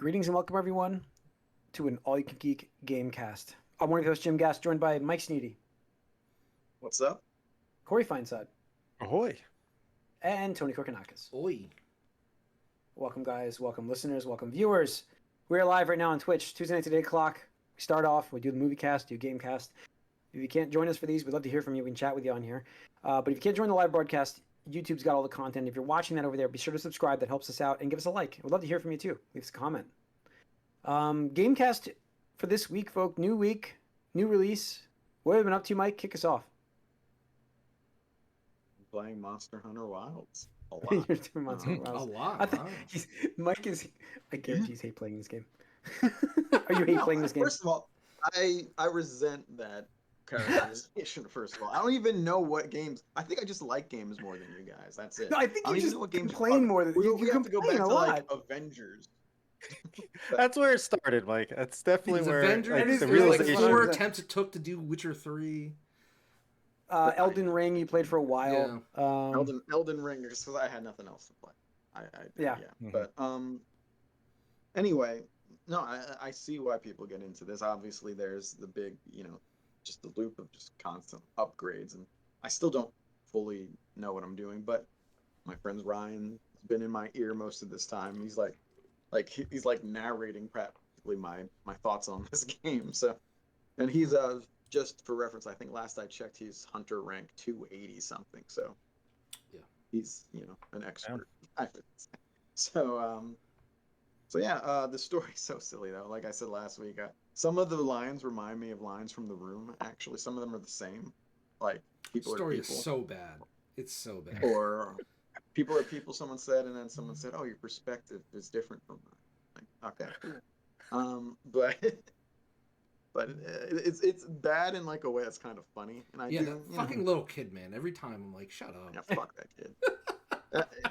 Greetings and welcome everyone to an All You Can Geek Gamecast. I'm one of your hosts, Jim Gass, joined by Mike Sneedy, What's up? Corey Feinsod, Ahoy. and Tony Korkanakis. Oi. Welcome guys, welcome listeners, welcome viewers. We're live right now on Twitch, Tuesday nights at 8 o'clock. We start off, we do the movie cast, do Gamecast. If you can't join us for these, we'd love to hear from you. We can chat with you on here. But if you can't join the live broadcast, YouTube's got all the content. If you're watching that over there, be sure to subscribe. That helps us out. And give us a like. We'd love to hear from you too. Leave us a comment. Gamecast for this week, folk. New week, new release. What have you been up to, Mike? Kick us off. Playing Monster Hunter Wilds a lot. You're doing Monster Hunter A Wilds. lot. I think Mike is. I guarantee he's hate playing this game. Are you hate playing this game? First of all, I resent that characterization. First of all, I don't even know what games. I think I just like games more than you guys. That's it. No, I think don't you even just know what games complain more than we have to go back complain to a like lot. Avengers. That's where it started, Mike. That's definitely where Avengers, like, the there's like realization. 4 attempts it took to do Witcher 3. Elden Ring, you played for a while. Elden Ring, just because I had nothing else to play. Yeah. Mhm. But anyway, no, I see why people get into this. Obviously, there's the big, just the loop of just constant upgrades, and I still don't fully know what I'm doing. But my friend Ryan has been in my ear most of this time. He's he's like narrating practically my thoughts on this game. So, and he's just for reference, I think last I checked, he's Hunter rank 280 something. So, Yeah. he's an expert. I would say. So yeah, the story's so silly though. Like I said last week, some of the lines remind me of lines from The Room. Actually, some of them are the same. Like people Story are people, is so bad. It's so bad. or people are people. Someone said, and then someone said, "Oh, your perspective is different from mine." Like, okay, cool. But it's bad in like a way that's kind of funny. And I Yeah, do, that fucking little kid, man. Every time I'm like, shut up. yeah, fuck that kid.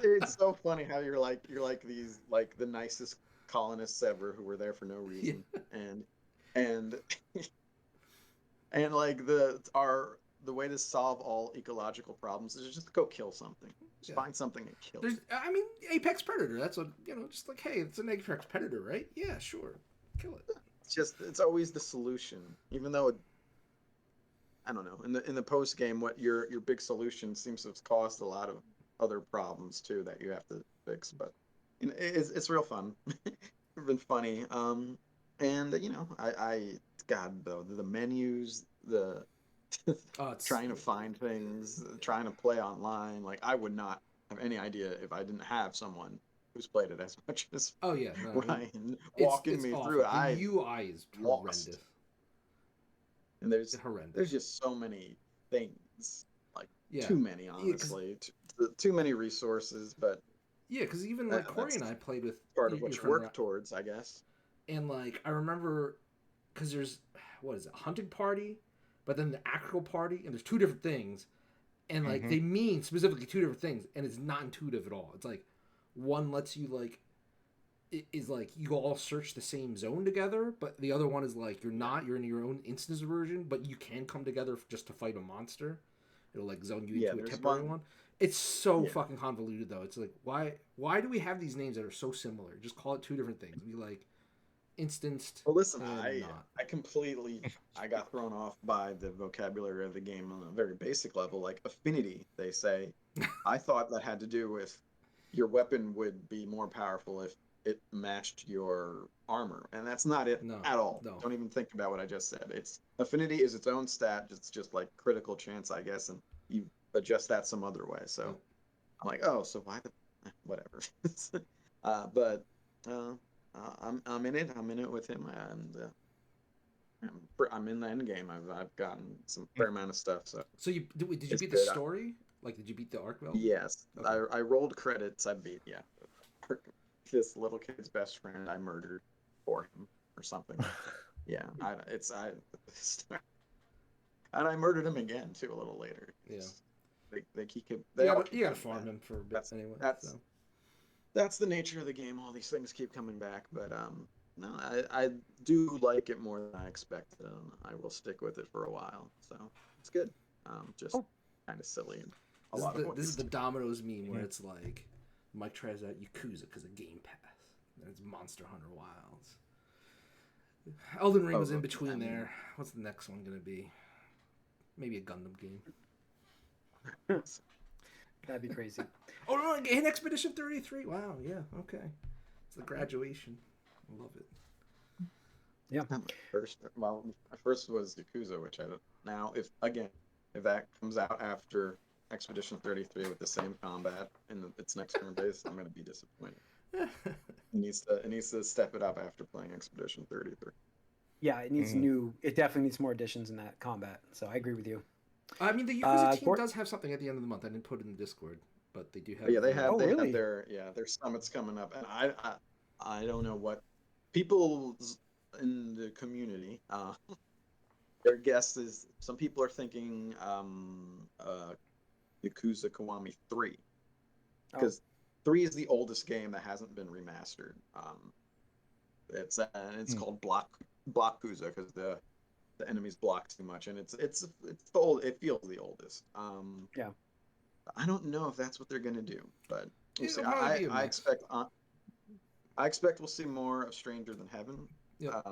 It's so funny how you're like these like the nicest colonists ever who were there for no reason, and and like the way to solve all ecological problems is just go kill something. Just find something and kill. I mean, Apex Predator. That's what just like, hey, it's an Apex Predator, right? Yeah, sure, kill it. It's always the solution, even though I don't know. In the post game, what your big solution seems to have caused a lot of other problems too that you have to fix. But it's real fun. It's been funny. And I God though the menus, the trying to find things, trying to play online. Like I would not have any idea if I didn't have someone who's played it as much as Oh yeah, no, Ryan walking me awful. through it. The UI is lost. horrendous. And It's horrendous. there's just so many things, like Yeah. too many, honestly, too many resources. But Yeah, because even like Corey and I played with part of your what you friend work Ryan. towards, I guess. And like I remember, because there's what is it, hunting party, but then the actual party, and there's 2 different things, and like they mean specifically 2 different things, and it's not intuitive at all. It's like one lets you like it is like you all search the same zone together, but the other one is like you're in your own instance version, but you can come together just to fight a monster. It'll like zone you into a temporary one. It's so fucking convoluted though. It's like why do we have these names that are so similar? Just call it 2 different things. Be like instanced. Well, listen, I completely got thrown off by the vocabulary of the game on a very basic level, like affinity. They say, I thought that had to do with your weapon would be more powerful if it matched your armor, and that's not it at all. No. Don't even think about what I just said. It's affinity is its own stat. It's just like critical chance, I guess, and you adjust that some other way. So I'm like, oh, so why the whatever. But I'm in it. I'm in it with him, and I'm in the end game. I've gotten some fair amount of stuff. So did you beat the story? Like, did you beat the arc? Yes, okay. I rolled credits. I beat this little kid's best friend. I murdered for him or something. Yeah, and I murdered him again too a little later. Yeah, they keep him. You gotta farm him for a bit anyway. That's the nature of the game. All these things keep coming back, but no, I do like it more than I expected. I will stick with it for a while, so it's good. Just kind of silly and this is the Domino's meme where it's like Mike tries out Yakuza because of Game Pass. And it's Monster Hunter Wilds. Elden Ring was in Oh, between I mean- there. What's the next one gonna be? Maybe a Gundam game. That'd be crazy. Oh no, in Expedition 33. Wow, yeah, okay. It's the graduation. I love it. Yeah. My first was Yakuza, which I don't. Now, if that comes out after Expedition 33 with the same combat in its next turn base, I'm gonna be disappointed. It needs to step it up after playing Expedition 33. Yeah, it needs new. It definitely needs more additions in that combat. So I agree with you. I mean, the Yakuza team Gort- does have something at the end of the month. I didn't put it in the Discord, but they do have. But yeah, they have Oh, really? their summits coming up, and I don't know what people in the community. Their guess is some people are thinking Yakuza Kiwami 3 because 3 is the oldest game that hasn't been remastered. It's called Blockuza because the enemies block too much, and it's the old. It feels the oldest. Yeah. I don't know if that's what they're gonna do, but we'll see. It'll probably be a mix. I expect we'll see more of Stranger Than Heaven. Yep.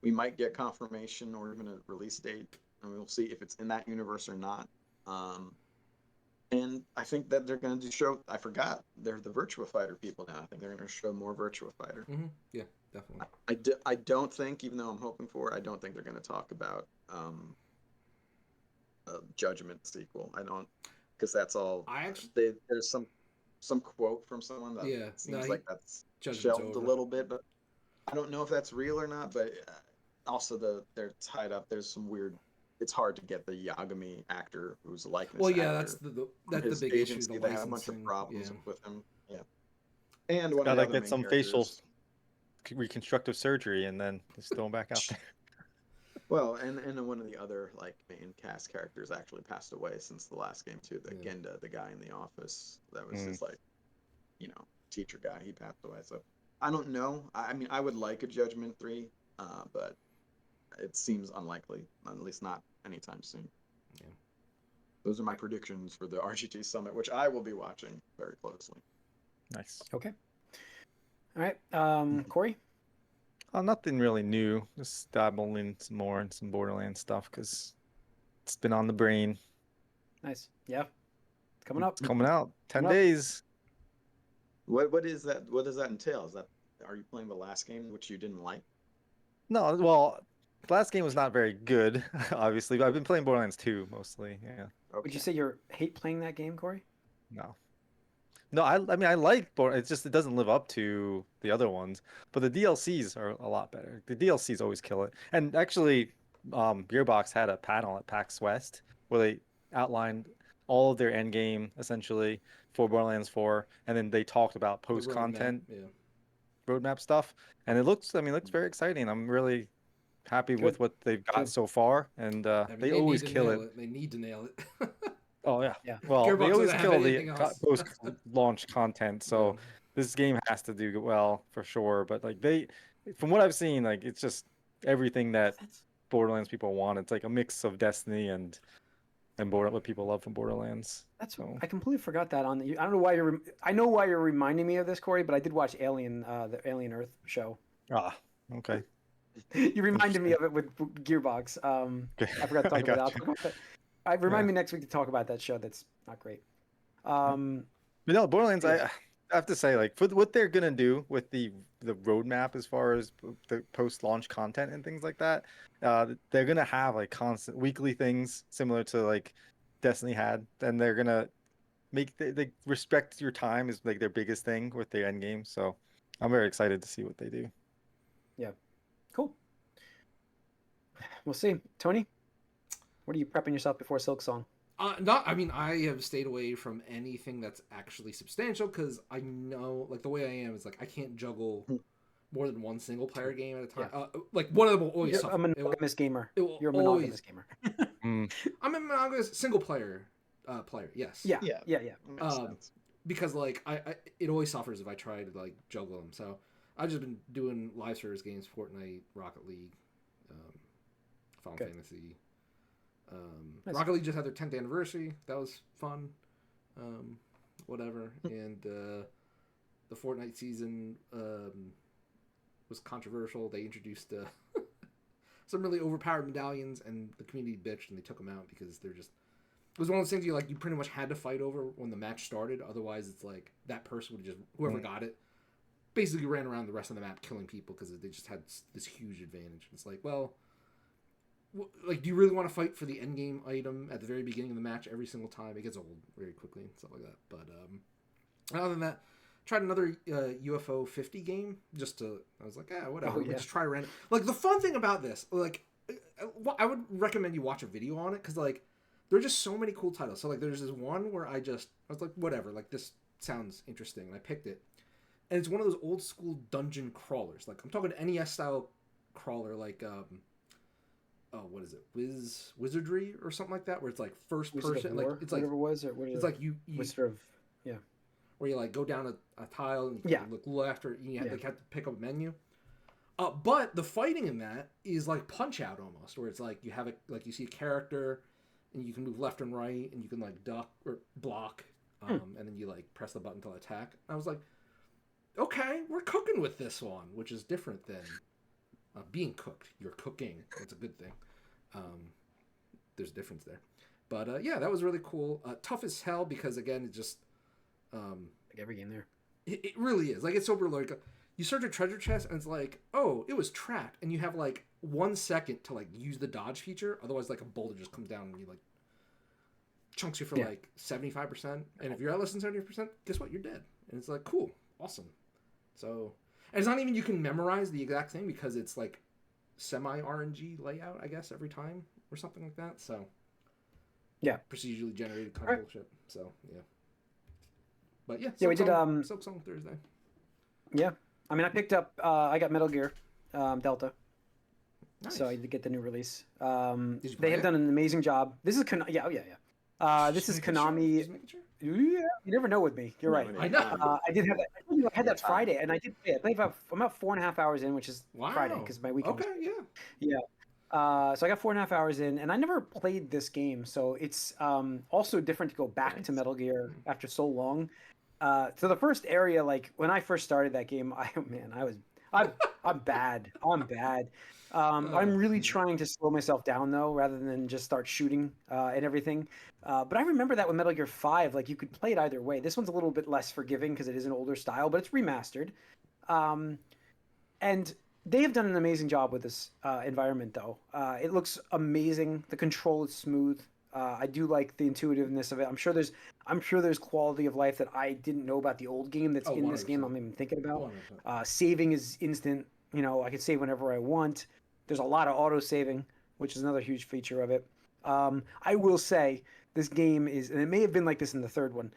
We might get confirmation or even a release date, and we'll see if it's in that universe or not. And I think that they're going to show. I forgot they're the Virtua Fighter people now. I think they're going to show more Virtua Fighter. Mm-hmm. Yeah, definitely. I don't think, even though I'm hoping for it, I don't think they're going to talk about a Judgment sequel. I don't, because that's all. There's some quote from someone that seems like that's shelved a little bit, but I don't know if that's real or not. But also they're tied up. There's some weird. It's hard to get the Yagami actor who's a likeness. Well, yeah, actor. that's the big issue. The they have a bunch of problems yeah. with him. Yeah, and one Gotta of the other get main some characters- facial reconstructive surgery and then just throw him back out there. Well, and one of the other like main cast characters actually passed away since the last game too. The Genda, the guy in the office, that was his like, teacher guy. He passed away. So I don't know. I mean, I would like a Judgment 3, but it seems unlikely. At least not anytime soon. Yeah. Those are my predictions for the RGT Summit, which I will be watching very closely. Nice. Okay. All right. Corey? Nothing really new. Just dabbling some more in some Borderlands stuff because it's been on the brain. Nice. Yeah. It's coming up. It's coming out 10 Coming up. days. What is that? What does that entail? Are you playing the last game, which you didn't like? No, well, the last game was not very good, obviously, but I've been playing Borderlands 2 mostly. Yeah. Okay. Would you say you hate playing that game, Corey? No, I mean I like Borderlands. It doesn't live up to the other ones, but the DLCs are a lot better. The DLCs always kill it. And actually, Gearbox had a panel at PAX West where they outlined all of their end game essentially for Borderlands 4, and then they talked about post content roadmap stuff, and it looks very exciting. I'm really happy with what they've got so far, and they always kill it. They need to nail it. Oh yeah. Yeah. Well, Gearbox they always doesn't have kill the anything else. post-launch content, so this game has to do well for sure. But like from what I've seen, like it's just everything that Borderlands people want. It's like a mix of Destiny and what people love from Borderlands. I completely forgot that on the. I don't know why I know why you're reminding me of this, Corey, but I did watch Alien, the Alien Earth show. Ah, okay. You reminded me of it with Gearbox. I forgot to talk about that. Remind me next week to talk about that show. That's not great. But no, Borderlands. I have to say, like, for what they're gonna do with the roadmap as far as the post-launch content and things like that, they're gonna have like constant weekly things similar to like Destiny had, and they're gonna make they respect your time is like their biggest thing with their end game. So I'm very excited to see what they do. Yeah, cool. We'll see. Tony, what are you prepping yourself before Silksong? I mean, I have stayed away from anything that's actually substantial because I know, like, the way I am is like I can't juggle more than one single player game at a time. Yeah. Like one of them will always You're suffer. a monogamous gamer. You're a monogamous gamer. I'm a monogamous single player player. Yes. Yeah. Makes sense. Because like it always suffers if I try to like juggle them. So I've just been doing live service games, Fortnite, Rocket League, Final Fantasy. Nice. Rocket League just had their 10th anniversary. That was fun. Whatever. And the Fortnite season was controversial. They introduced some really overpowered medallions, and the community bitched and they took them out because they're just. It was one of those things you pretty much had to fight over when the match started. Otherwise, it's like that person would just whoever got it basically ran around the rest of the map killing people because they just had this huge advantage. It's like, well, do you really want to fight for the end game item at the very beginning of the match every single time? It gets old very quickly and stuff like that. But other than that, tried another UFO 50 game just to. I was like, whatever. Let's try random. The fun thing about this, I would recommend you watch a video on it because there are just so many cool titles. So there's this one where I was like, whatever, this sounds interesting, and I picked it, and it's one of those old school dungeon crawlers. I'm talking NES style crawler, what is it, Wizardry or something like that, where it's first person, it's whatever it was, or it's like you Wizard of, yeah, where you go down a tile and you look left or you have to pick up a menu. But the fighting in that is like Punch Out almost, where it's you have it you see a character and you can move left and right and you can duck or block, and then you press the button to attack. I was like, okay, we're cooking with this one, which is different than being cooked. You're cooking. That's a good thing. There's a difference there. But that was really cool. Tough as hell because again, it just like every game there. It really is. It's super you search a treasure chest and it's oh, it was trapped, and you have 1 second to use the dodge feature. Otherwise, a boulder just comes down and you chunks you for 75%. And if you're at less than 70%, guess what? You're dead. And it's cool, awesome. So, and it's not even you can memorize the exact thing because it's semi RNG layout, I guess, every time or something like that. So, yeah, procedurally generated kind of bullshit. So, yeah. But yeah, we did Silksong Thursday. Yeah, I mean, I picked up. I got Metal Gear Delta. Nice. So I did get the new release. Did They have done an amazing job. This is this is Konami. Just making sure. Yeah, you never know with me. You're right. I know. I did have that. I had that Friday, and I did play it. I'm about 4.5 hours in, which is Friday because my weekend. Okay, yeah. Yeah. So I got 4.5 hours in, and I never played this game, so it's also different to go back to Metal Gear after so long. So the first area, when I first started that game, I'm bad. I'm bad. I'm really trying to slow myself down though, rather than just start shooting and everything. But I remember that with Metal Gear 5, you could play it either way. This one's a little bit less forgiving because it is an older style, but it's remastered. And they have done an amazing job with this environment though. It looks amazing. The control is smooth. I do like the intuitiveness of it. I'm sure there's quality of life that I didn't know about the old game that's in 100%. This game I'm even thinking about. Saving is instant. I can save whenever I want. There's a lot of auto saving, which is another huge feature of it. I will say this game is, and it may have been like this in the third one.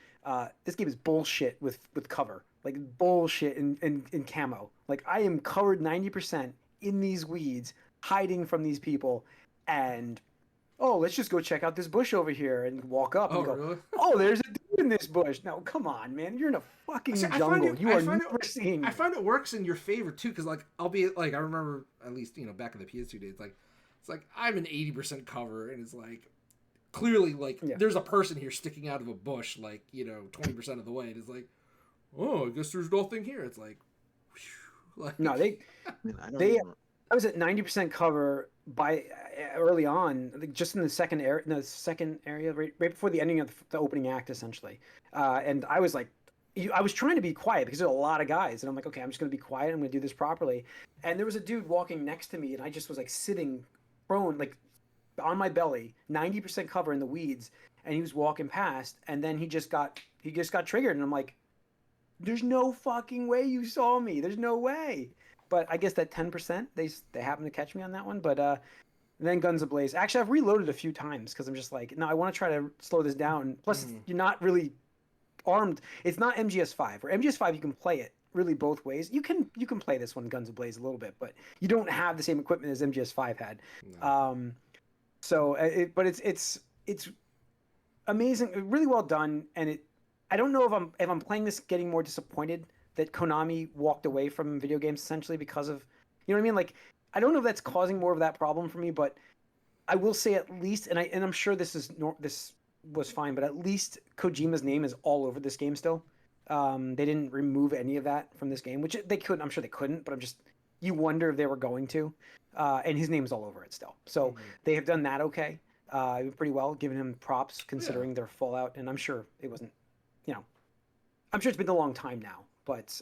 This game is bullshit with cover, bullshit in camo. I am covered 90% in these weeds, hiding from these people, and let's just go check out this bush over here and walk up and go, really? Oh, there's a dude in this bush. No, come on, man. You're in a fucking jungle. You are never seeing. I find it works in your favor too, because I'll be I remember at least back in the PS2 days, it's I'm an 80% cover, and it's clearly there's a person here sticking out of a bush 20% of the way, and it's oh, I guess there's nothing here. It's no, I was at 90% cover by early on, just in the second area, right before the ending of the opening act, essentially. And I was I was trying to be quiet because there's a lot of guys, and I'm okay, I'm just going to be quiet. I'm going to do this properly. And there was a dude walking next to me, and I just was sitting prone, on my belly, 90% cover in the weeds, and he was walking past, and then he just got triggered, and I'm like, there's no fucking way you saw me. There's no way. But I guess that 10%, they happened to catch me on that one. But then Guns Ablaze. Actually, I've reloaded a few times because I'm just no, I want to try to slow this down. Plus, you're not really armed. It's not MGS5. Or MGS5, you can play it really both ways. You can play this one, Guns Ablaze, a little bit, but you don't have the same equipment as MGS5 had. No. But it's amazing, really well done, and I don't know if I'm playing this getting more disappointed that Konami walked away from video games essentially because of, you know what I mean? I don't know if that's causing more of that problem for me, but I will say at least, and I'm sure this was fine, but at least Kojima's name is all over this game still. They didn't remove any of that from this game, which they could. I'm sure they couldn't, but you wonder if they were going to. And his name's all over it still. So they have done that okay, pretty well, giving him props considering their Fallout. And I'm sure it wasn't, I'm sure it's been a long time now, but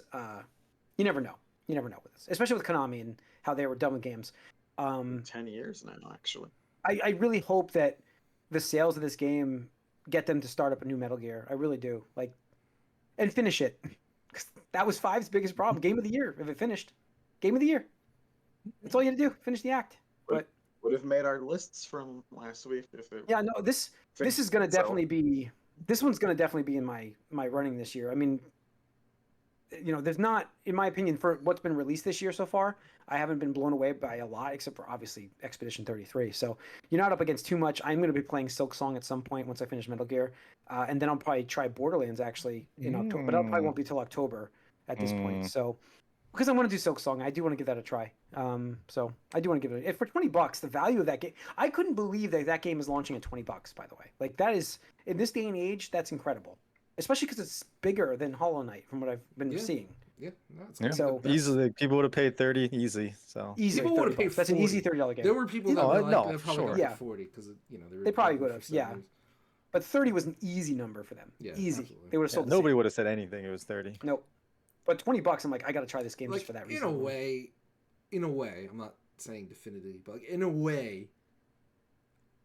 you never know. You never know with this, especially with Konami and how they were done with games. 10 years now, actually. I really hope that the sales of this game get them to start up a new Metal Gear. I really do. And finish it. That was 5's biggest problem. Game of the year. If it finished, game of the year. That's all you had to do. Finish the act. But would have made our lists from last week if it. Yeah, no. This is going to definitely be. This one's going to definitely be in my running this year. I mean, there's not, in my opinion, for what's been released this year so far, I haven't been blown away by a lot, except for obviously Expedition 33. So you're not up against too much. I'm going to be playing Silksong at some point once I finish Metal Gear, and then I'll probably try Borderlands actually in October, but it probably won't be till October at this point. So because I want to do Silksong, I do want to give that a try. So I do want to give it. For $20, the value of that game, I couldn't believe that game is launching at $20. By the way, that is, in this day and age, that's incredible. Especially because it's bigger than Hollow Knight, from what I've been seeing. Yeah, so easily people would have paid 30 easy. So easy, people would have paid. That's an easy $30 game. There were people that were like, probably got 40 because they probably would have. Yeah, but 30 was an easy number for them. Yeah, easy. Absolutely. They would have sold. Nobody would have said anything. It was 30. Nope. But $20, I'm like, I got to try this game just for that reason. In a way, I'm not saying definitively, but in a way,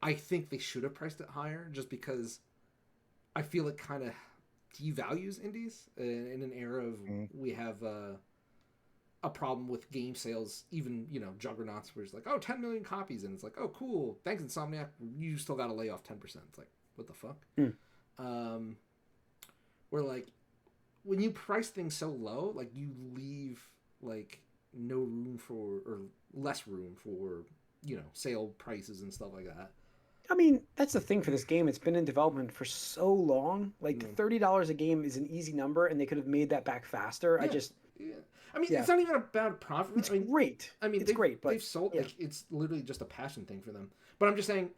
I think they should have priced it higher, just because I feel it kind of devalues indies in an era of we have a problem with game sales, even juggernauts where it's like, 10 million copies, and it's like, oh cool, thanks Insomniac, you still got to lay off 10%. It's like, what the fuck? Where like when you price things so low, like you leave like no room for, or less room for, sale prices and stuff like that. I mean, that's the thing for this game. It's been in development for so long. Like $30 a game is an easy number, and they could have made that back faster. Yeah. I mean, it's not even about profit. It's great. I mean, it's great, but they've sold. Like, it's literally just a passion thing for them. But I'm just saying,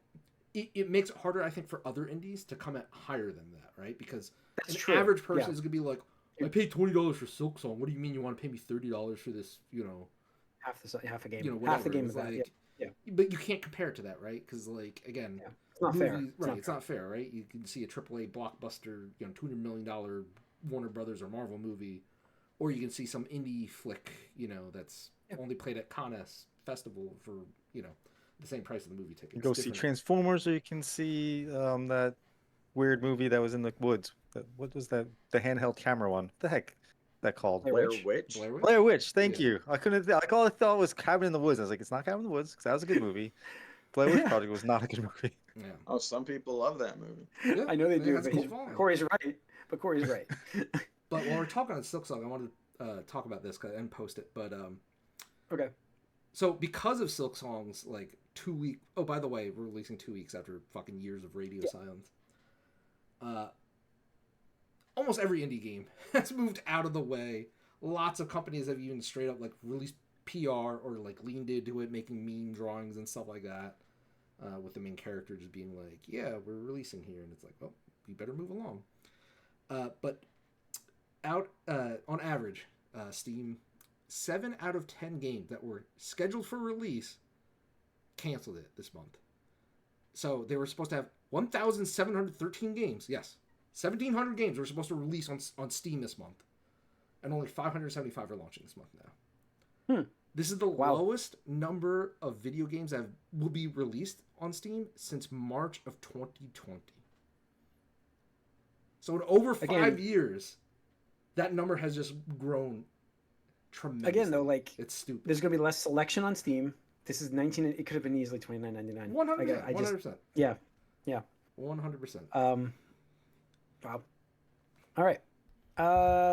it makes it harder, I think, for other indies to come at higher than that, right? Because that's an true. Average person is gonna be like, I paid $20 for Silksong. What do you mean you want to pay me $30 for this? Half a game. Whatever. Half the game is like, that. Yeah. But you can't compare it to that, right? Because again, it's not fair. Right? It's not fair, right? You can see a AAA blockbuster, $200 million Warner Brothers or Marvel movie, or you can see some indie flick, that's only played at Cannes Festival for the same price of the movie ticket. You go see Transformers, or you can see that weird movie that was in the woods. What was that? The handheld camera one. What the heck? That called Blair Witch. Blair Witch. Thank you. I couldn't. All I thought was Cabin in the Woods. I was like, it's not Cabin in the Woods because that was a good movie. Blair Witch Project was not a good movie. Yeah. Oh, some people love that movie. Yeah, I know they do. Cool. Corey's right, but Corey's right. But while we're talking on Silksong, I wanted to talk about this and post it. But okay. So because of Silksong's 2 week. Oh, by the way, we're releasing 2 weeks after fucking years of radio silence. Almost every indie game has moved out of the way. Lots of companies have even straight up released PR or leaned into it, making meme drawings and stuff like that, with the main character just being like, "Yeah, we're releasing here," and it's like, "Well, you better move along." But out on average, Steam, 7 out of 10 games that were scheduled for release canceled it this month. So they were supposed to have 1,713 games. Yes. 1,700 games were supposed to release on Steam this month, and only 575 are launching this month now. This is the lowest number of video games that will be released on Steam since March of 2020. So in over 5 years, that number has just grown tremendously. Again, though, it's stupid. There's going to be less selection on Steam. This is 19. It could have been easily $29.99. 100%. Yeah. 100%. Wow. All right.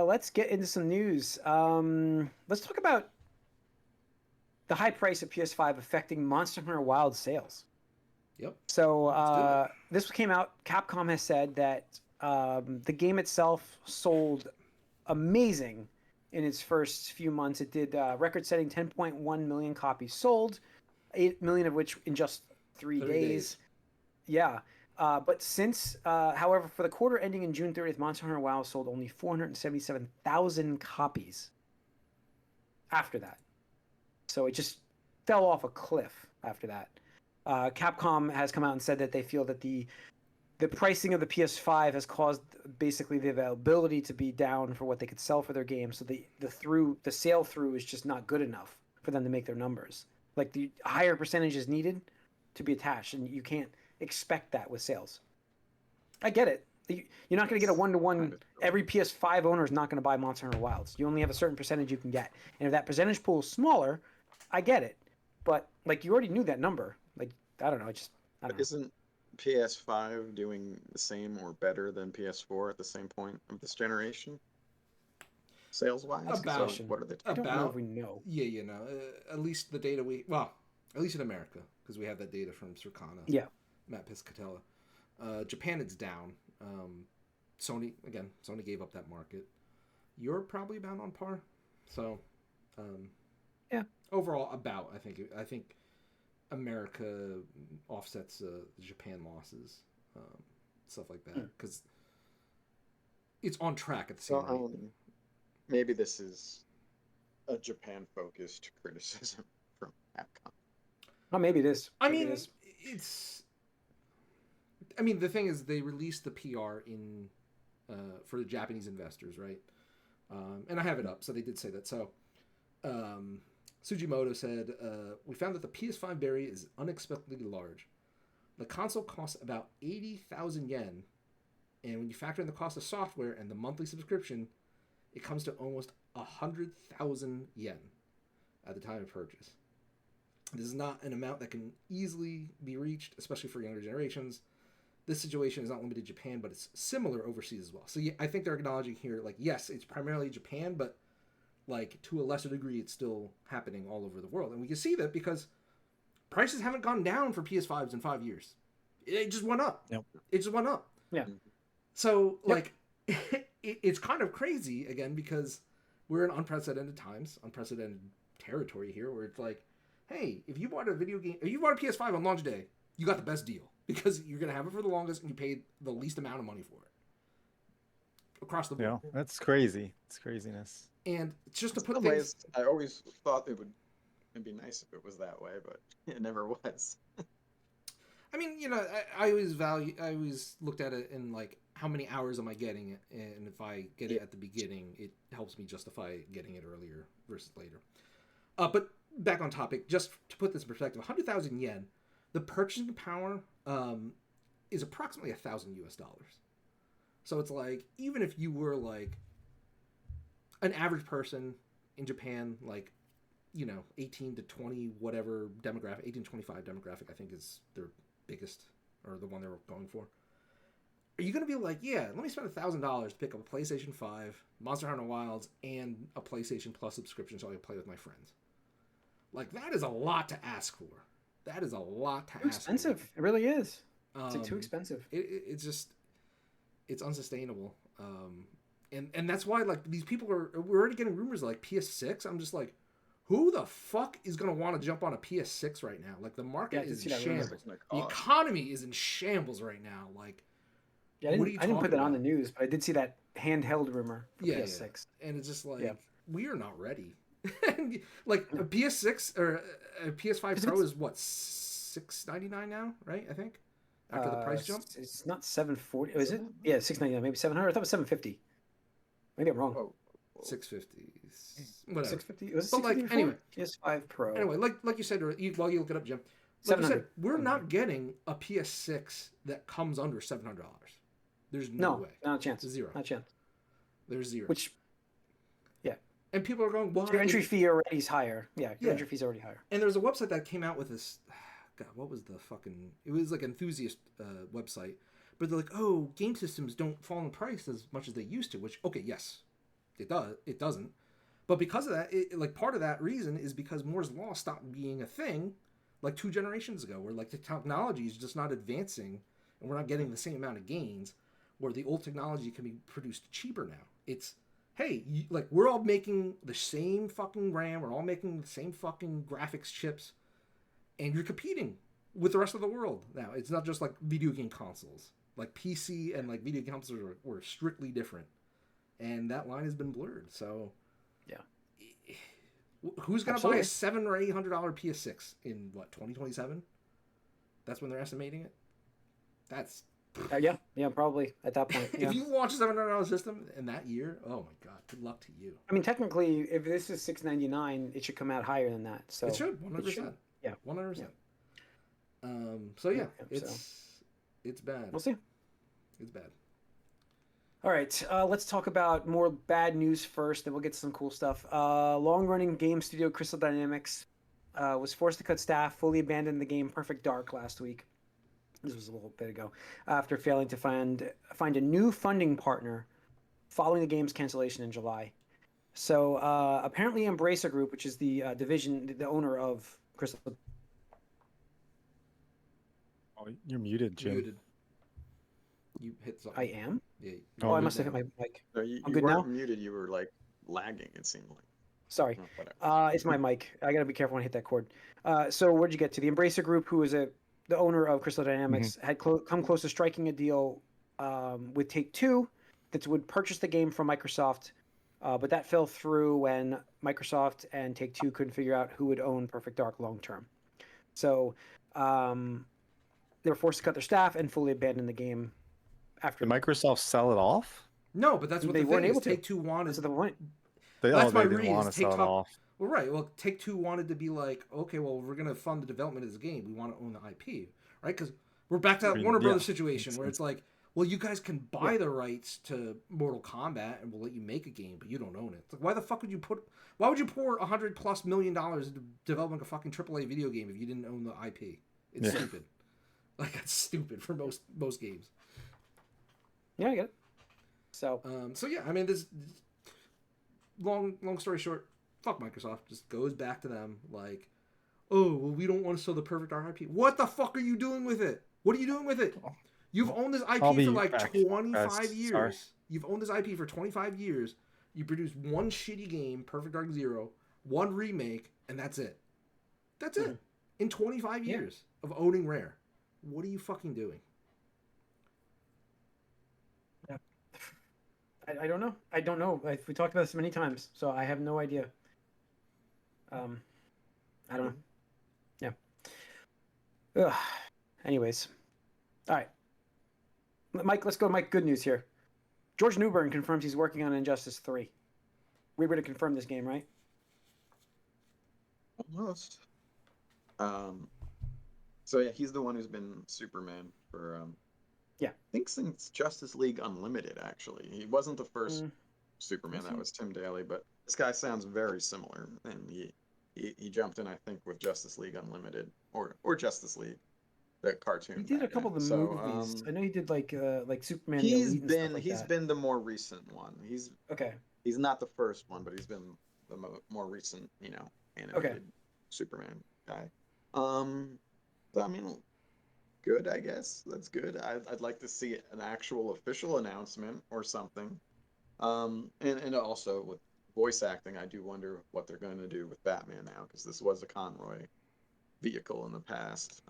Let's get into some news. Let's talk about the high price of PS5 affecting Monster Hunter Wild sales. Yep. So this came out. Capcom has said that the game itself sold amazing in its first few months. It did record-setting 10.1 million copies sold, 8 million of which in just 3 days. Yeah. But since, however, for the quarter ending in June 30th, Monster Hunter WoW sold only 477,000 copies after that. So it just fell off a cliff after that. Capcom has come out and said that they feel that the pricing of the PS5 has caused basically the availability to be down for what they could sell for their games. So the sale through is just not good enough for them to make their numbers. Like the higher percentage is needed to be attached, and you can't expect that with sales. I get it. You're not going to get a 1-to-1. Every PS5 owner is not going to buy Monster Hunter Wilds. You only have a certain percentage you can get, and if that percentage pool is smaller, I get it. But like you already knew that number. Like I don't know. I don't know. Isn't PS5 doing the same or better than PS4 at the same point of this generation? Sales wise? About- So what are they? I don't know About if we know. Yeah, at least the data at least in America, because we have that data from Circana. Yeah. Matt Piscatella. Japan, it's down. Sony gave up that market. Europe probably about on par. So, yeah. Overall, I think America offsets the Japan losses, stuff like that, because it's on track at the same rate. Maybe this is a Japan-focused criticism from Capcom. Oh, maybe it is. I mean, the thing is, they released the PR in for the Japanese investors, right? And I have it up, so they did say that. So, Sujimoto said, "We found that the PS5 berry is unexpectedly large. The console costs about 80,000 yen, and when you factor in the cost of software and the monthly subscription, it comes to almost 100,000 yen at the time of purchase. This is not an amount that can easily be reached, especially for younger generations. This situation is not limited to Japan, but it's similar overseas as well." So yeah, I think they're acknowledging here, like, yes, it's primarily Japan, but like to a lesser degree, it's still happening all over the world. And we can see that because prices haven't gone down for PS5s in 5 years. It just went up. Yep. It just went up. Yeah. So, like, it's kind of crazy, again, because we're in unprecedented times, unprecedented territory here, where it's like, hey, if you bought a PS5 on launch day, you got the best deal, because you're going to have it for the longest and you paid the least amount of money for it. Across the board. Yeah, that's crazy. It's craziness. And just to In put some things... ways, I always thought it'd be nice if it was that way, but it never was. I mean, I always looked at it in like, how many hours am I getting it? And if I get it at the beginning, it helps me justify getting it earlier versus later. But back on topic, just to put this in perspective, 100,000 yen, the purchasing power is approximately $1,000 US. So it's like, even if you were like an average person in Japan, like, 18 to 20, whatever demographic, 18 to 25 demographic, I think is their biggest, or the one they were going for. Are you going to be like, yeah, let me spend $1,000 to pick up a PlayStation 5, Monster Hunter Wilds, and a PlayStation Plus subscription so I can play with my friends? Like, that is a lot to ask for. That is a lot to ask Expensive. for. It really is. It's like too expensive. It's just, it's unsustainable. And that's why, like, these people we're already getting rumors like PS6. I'm just like, who the fuck is going to want to jump on a PS6 right now? Like, the market is in shambles. The economy is in shambles right now. Like, yeah, I didn't put that on the news, but I did see that handheld rumor for PS6. Yeah. And it's just like, we are not ready. Like, a PS6 or a PS5 Pro is what, $699 now, right? I think after the price jump. It's not $740. Is it? Yeah, $699, maybe $700. I thought it was $750. Maybe I'm wrong. Oh. $650. Whatever. $650. Was it But, like, $650 anyway, PS5 Pro. Anyway, like you said, while you look it up, Jim. Like you said, we're not getting a PS6 that comes under $700. There's no way. Not a chance. Zero. Not a chance. There's zero. Which, yeah. And people are going, why? Your entry fee already is higher. Yeah, your entry fee's already higher. And there's a website that came out with this, God, what was the fucking, it was like an enthusiast website. But they're like, oh, game systems don't fall in price as much as they used to, which, okay, yes, it does. It doesn't. But because of that, like, part of that reason is because Moore's Law stopped being a thing like 2 generations ago, where, like, the technology is just not advancing and we're not getting the same amount of gains, where the old technology can be produced cheaper now. It's, hey, like, we're all making the same fucking RAM, we're all making the same fucking graphics chips, and you're competing. with the rest of the world now. It's not just like video game consoles. Like PC and like video game consoles were strictly different, and that line has been blurred. So, yeah, who's gonna buy a $700 or $800 PS6 in what 2027? That's when they're estimating it. That's yeah, probably at that point. Yeah. If you launch a $700 system in that year, oh my god, good luck to you. I mean, technically, if this is $699, it should come out higher than that. So it should 100%. Yeah, 100%. So yeah, so. it's bad. We'll see. It's bad. All right, let's talk about more bad news first, then we'll get to some cool stuff. Long-running game studio Crystal Dynamics was forced to cut staff, fully abandoned the game Perfect Dark last week. This was a little bit ago, after failing to find a new funding partner following the game's cancellation in July. So apparently Embracer Group, which is the division, the owner of Crystal. Oh, you're muted, Jim. Muted. You hit something. I am? Yeah. Oh, I must have hit my mic. No, you I'm good weren't now? muted. You were like lagging. It seemed like. Sorry. Oh, whatever. It's my mic. I gotta be careful when I hit that cord. So where'd you get to? The Embracer Group, who is the owner of Crystal Dynamics, had come close to striking a deal with Take-Two that would purchase the game from Microsoft, but that fell through when Microsoft and Take-Two couldn't figure out who would own Perfect Dark long term. So they were forced to cut their staff and fully abandon the game after. Did Microsoft sell it off? No, but that's what They the weren't thing able is. to. Take-Two wanted. That's the point. That's my they didn't reason. want to sell it off. Well, right. Well, Take-Two wanted to be like, okay, well, we're gonna fund the development of this game. We want to own the IP, right? Because we're back to that Warner Brothers situation where it's like, well, you guys can buy the rights to Mortal Kombat and we'll let you make a game, but you don't own it. It's like, why the fuck would you Why would you pour $100+ million into developing a fucking AAA video game if you didn't own the IP? It's stupid. Like that's stupid for most games. Yeah, I get it. So So yeah, I mean, this long story short, fuck Microsoft. Just goes back to them like, oh, well, we don't want to sell the Perfect Dark IP. What the fuck are you doing with it? What are you doing with it? You've owned this IP for like 25 years. Sorry. You've owned this IP for 25 years. You produced one shitty game, Perfect Dark Zero, one remake, and that's it. That's it. In 25 years of owning Rare. What are you fucking doing? Yeah. I don't know. I don't know. We talked about this many times, so I have no idea. I don't know. Yeah. Ugh. Anyways. All right. Mike, let's go to Mike. Good news here. George Newbern confirms he's working on Injustice 3. We were to confirm this game, right? Almost. So yeah, he's the one who's been Superman for I think since Justice League Unlimited. Actually, he wasn't the first Superman. That was Tim Daly, but this guy sounds very similar, and he jumped in, I think, with Justice League Unlimited or Justice League, the cartoon. He did a couple of the movies. I know he did like Superman. He's the Elite and stuff like that. been the more recent one. He's not the first one, but he's been the more recent, animated Superman guy. But I mean, good, I guess. That's good. I'd like to see an actual official announcement or something. And also with voice acting, I do wonder what they're going to do with Batman now, because this was a Conroy vehicle in the past.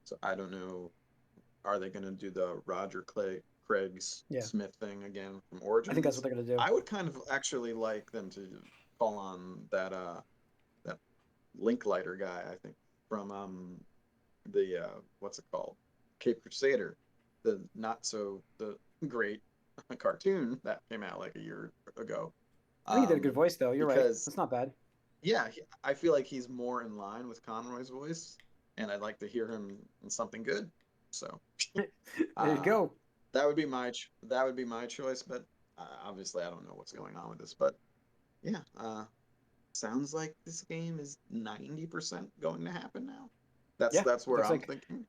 So I don't know. Are they going to do the Roger Craig's Smith thing again from Origins? I think that's what they're going to do. I would kind of actually like them to call on that Linklater guy, I think, from the what's it called, Cape Crusader, the great cartoon that came out like a year ago. I think he did a good voice though. You're right. That's not bad. Yeah, I feel like he's more in line with Conroy's voice, and I'd like to hear him in something good. So there you go. That would be my choice, but obviously I don't know what's going on with this. But yeah, sounds like this game is 90% going to happen now. That's where I'm thinking.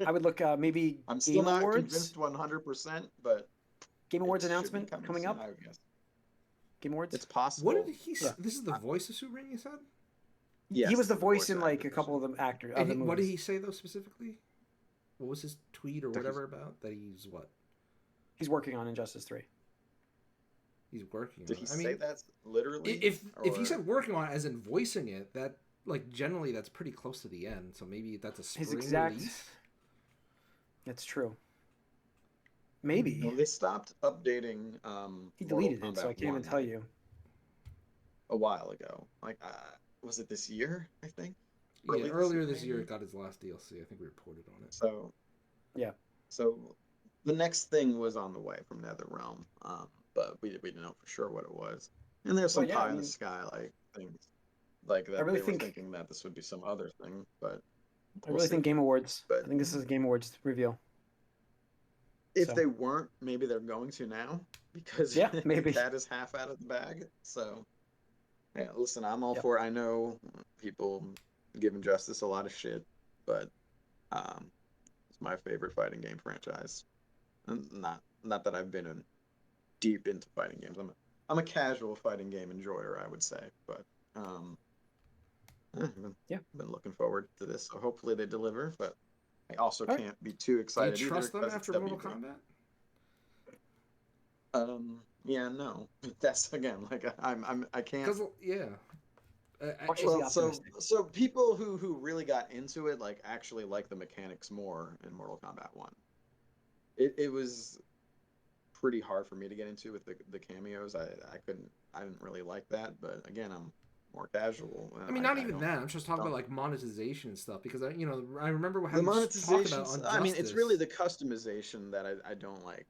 I would look maybe I'm still not convinced 100%, but Game Awards announcement coming up. I guess. Game Awards. It's possible. What did he? This is the voice of Superman, you said? Yes, he was the voice in like a couple of the actors. What did he say though specifically? What was his tweet or whatever about that? He's what? He's working on Injustice 3. He's working. Did he say that literally? If he said working on it as in voicing it, that like generally that's pretty close to the end. So maybe that's a spring His exact. release. That's true. Maybe Well, they stopped updating he Mortal deleted it, so I Kombat can't even 1 tell you. a while ago. Like, was it this year? I think. Yeah, earlier this year maybe? it got his last DLC. I think we reported on it. So Yeah. So the next thing was on the way from NetherRealm, but we didn't know for sure what it was. And there's some Well, yeah, pie I in the mean, sky like things like I that. really They were think thinking that this would be some other thing, but I we'll really see. think Game Awards. But I think this is a Game Awards reveal. if So. they weren't, maybe they're going to now because Yeah, maybe. Cat is half out of the bag. So yeah, listen, I'm all Yep. for it. I know people give Injustice a lot of shit, but it's my favorite fighting game franchise. And not that I've been deep into fighting games. I'm a casual fighting game enjoyer, I would say. But been looking forward to this. So hopefully they deliver. But I also All right. can't be too Do you excited either trust them because it's after Mortal WB. Kombat? Yeah, no. That's again like I can't. Because yeah, Cautiously Well, so optimistic. people who really got into it like actually like the mechanics more in Mortal Kombat 1. It was pretty hard for me to get into with the cameos. I didn't really like that, but again, I'm more casual. I mean, not even that. I'm just talking about like monetization and stuff because I remember The having talked about monetization. Injustice. I mean, it's really the customization that I don't like.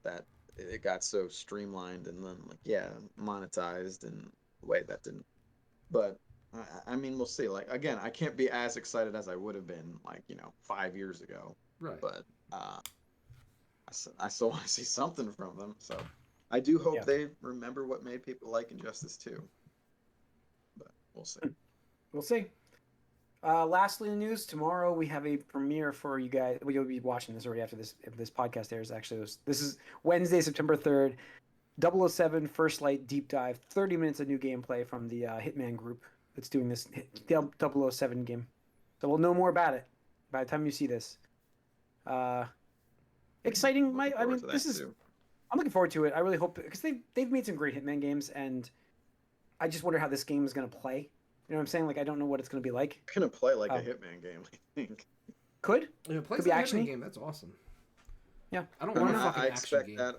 That it got so streamlined and then like monetized in a way that didn't. But I mean, we'll see. Like again, I can't be as excited as I would have been like 5 years ago. Right. But I still want to see something from them. So I do hope they remember what made people like Injustice 2. But we'll see. We'll see. Lastly, in the news, tomorrow we have a premiere for you guys. Well, you'll be watching this already after this podcast airs. Actually, this is Wednesday, September 3rd. 007 First Light Deep Dive. 30 minutes of new gameplay from the Hitman group that's doing this 007 game. So we'll know more about it by the time you see this. Exciting. This is. I'm looking forward to it. I really hope because they've made some great Hitman games, and I just wonder how this game is going to play. You know what I'm saying? Like I don't know what it's going to be like. It's gonna play like a Hitman game, I think. Could. If it plays Could be like a action Hitman game. That's awesome. Yeah. I don't want a fucking I action expect game. that.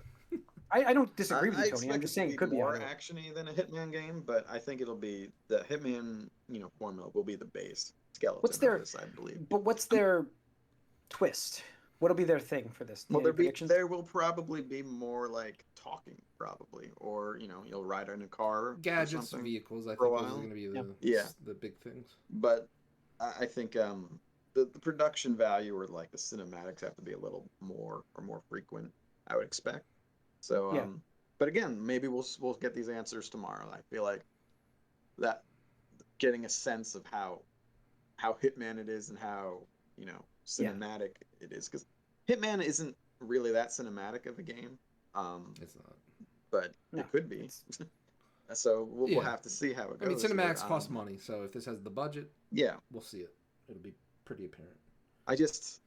I don't disagree with I you, Tony. I'm just saying it could be more actiony than a Hitman game, but I think it'll be the Hitman, formula will be the base skeleton of this, I believe. But what's their twist? What'll be their thing for this? Well, there will probably be more like talking, probably, or you'll ride in a car, gadgets, vehicles. I think those are going to be the big things. But I think the production value or like the cinematics have to be a little more frequent. I would expect. So but again, maybe we'll get these answers tomorrow. I feel like that getting a sense of how Hitman it is and how cinematic it is, because Hitman isn't really that cinematic of a game. It's not, but it could be. So we'll have to see how it goes. I mean, cinematics cost money, so if this has the budget, we'll see it. It'll be pretty apparent. I just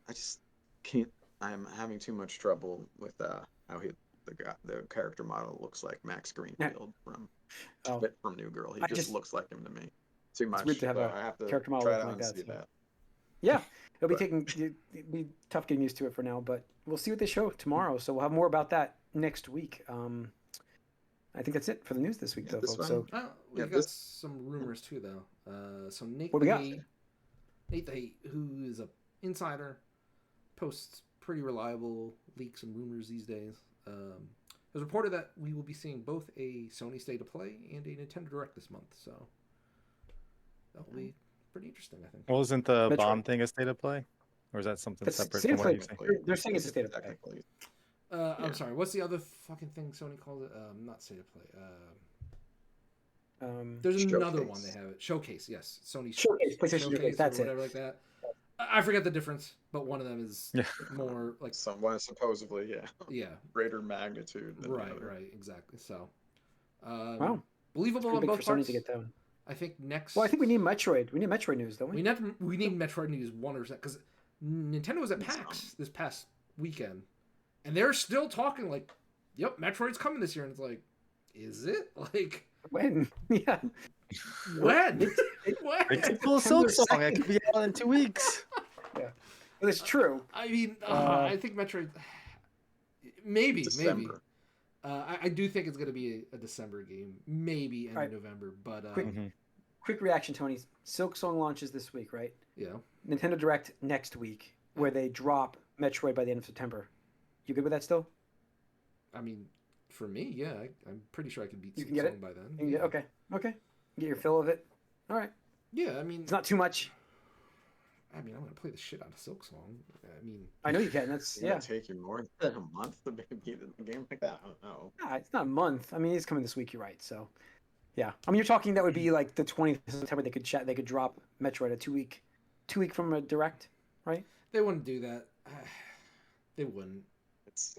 can't. I'm having too much trouble with how the character model looks like Max Greenfield from New Girl. He just looks like him to me. Too much. It's weird to have a I have to character model try like to that. unsee that. Yeah, it'll be tough getting used to it for now, but we'll see what they show tomorrow. So we'll have more about that next week. I think that's it for the news this week, though, folks. So we got some rumors too, though. So Nate the Hate, who is an insider, posts pretty reliable leaks and rumors these days. Has reported that we will be seeing both a Sony State of Play and a Nintendo Direct this month. So that will be pretty interesting, I think. Well, isn't the Bond thing a State of Play? Or is that something separate from what you're saying? They're saying it's a State of Play. I'm sorry. What's the other fucking thing Sony calls it? Not State of Play. There's another one they have it. Showcase, yes. Sony Showcase, PlayStation Showcase. That's whatever like that. I forget the difference, but one of them is more like someone supposedly, greater magnitude. Than right, exactly. So, wow, believable on both parts. To get that one. I think next. Well, I think we need Metroid. We need Metroid news, don't we? We need Metroid news 100% because Nintendo was at PAX this past weekend, and they're still talking like, "Yep, Metroid's coming this year," and it's like, Is it? Like, When? Yeah. when? It's When? a cool September Silksong. It 2nd. could be out in 2 weeks. Well, it's true. I mean, Uh, I think Metroid. Maybe. December. I do think it's going to be a December game, maybe end Right. of November, but Quick- Quick reaction, Tony. Silksong launches this week, right? yeah. Nintendo Direct next week, where they drop Metroid by the end of September. You good with that still? I mean, for me, yeah, I'm pretty sure I can beat You can get Silksong it? by then. You can Yeah. get- okay. Get your fill of it. All right. Yeah, I mean, It's not too much. I'm going to play the shit out of Silksong. I mean, I know you can. That's It's gonna yeah. take you more than a month to beat a game like that. I don't know. Nah, it's not a month. I mean, it's coming this week. You're right. So, yeah. I mean, you're talking that would be like the 20th of September. They could drop Metroid a 2 week from a direct, right? they wouldn't do that. They wouldn't. It's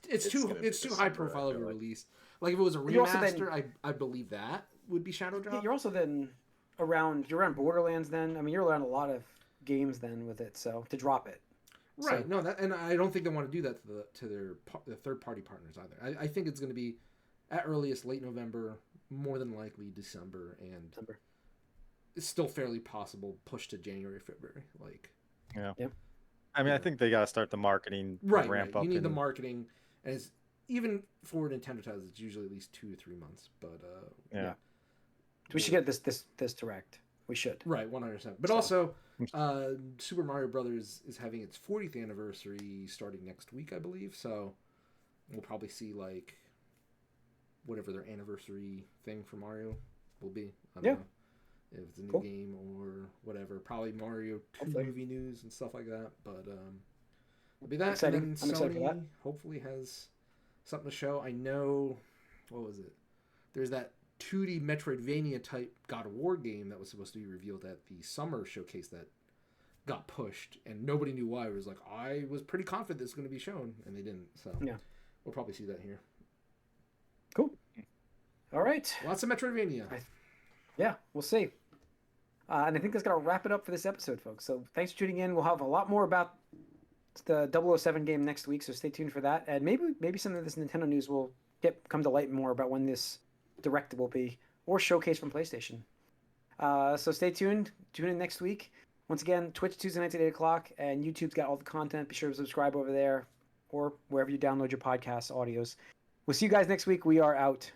It's too gonna be high December, profile I of a feel like. release. Like if it was a You also remaster, I believe that would be Shadow Drop. Yeah, you're also then you're around Borderlands. Then I mean, you're around a lot of games then with it. So to drop it, Right. So- No, that, and I don't think they want to do that to their third party partners either. I think it's going to be at earliest late November, more than likely December, and December. it's still fairly possible push to January, February. Like I mean, I think they got to start the marketing right, ramp right. up. You need the and- marketing, and it's even for Nintendo titles, it's usually at least 2 to 3 months. But Yeah. We should get this direct. We should. right, 100%. But So- also, Super Mario Brothers is having its 40th anniversary starting next week, I believe. So we'll probably see like whatever their anniversary thing for Mario will be. I don't Yeah. know if it's a new Cool. game or whatever. Probably Mario 2 Hopefully. movie news and stuff like that. But it'll be that. Exciting. And then I'm excited for Sony that. hopefully has something to show. I know, what was it? There's that 2D Metroidvania type God of War game that was supposed to be revealed at the summer showcase that got pushed, and nobody knew why. It was like, I was pretty confident this was going to be shown, and they didn't. So Yeah. we'll probably see that here. Cool. All right. Lots of Metroidvania. Yeah, we'll see. And I think that's going to wrap it up for this episode, folks. So thanks for tuning in. We'll have a lot more about the 007 game next week, so stay tuned for that. And maybe some of this Nintendo news will come to light more about when this direct will be, or showcase from PlayStation. So stay tuned. Tune in next week. Once again, Twitch Tuesday nights at 8 o'clock, and YouTube's got all the content. Be sure to subscribe over there, or wherever you download your podcast audios. We'll see you guys next week. We are out.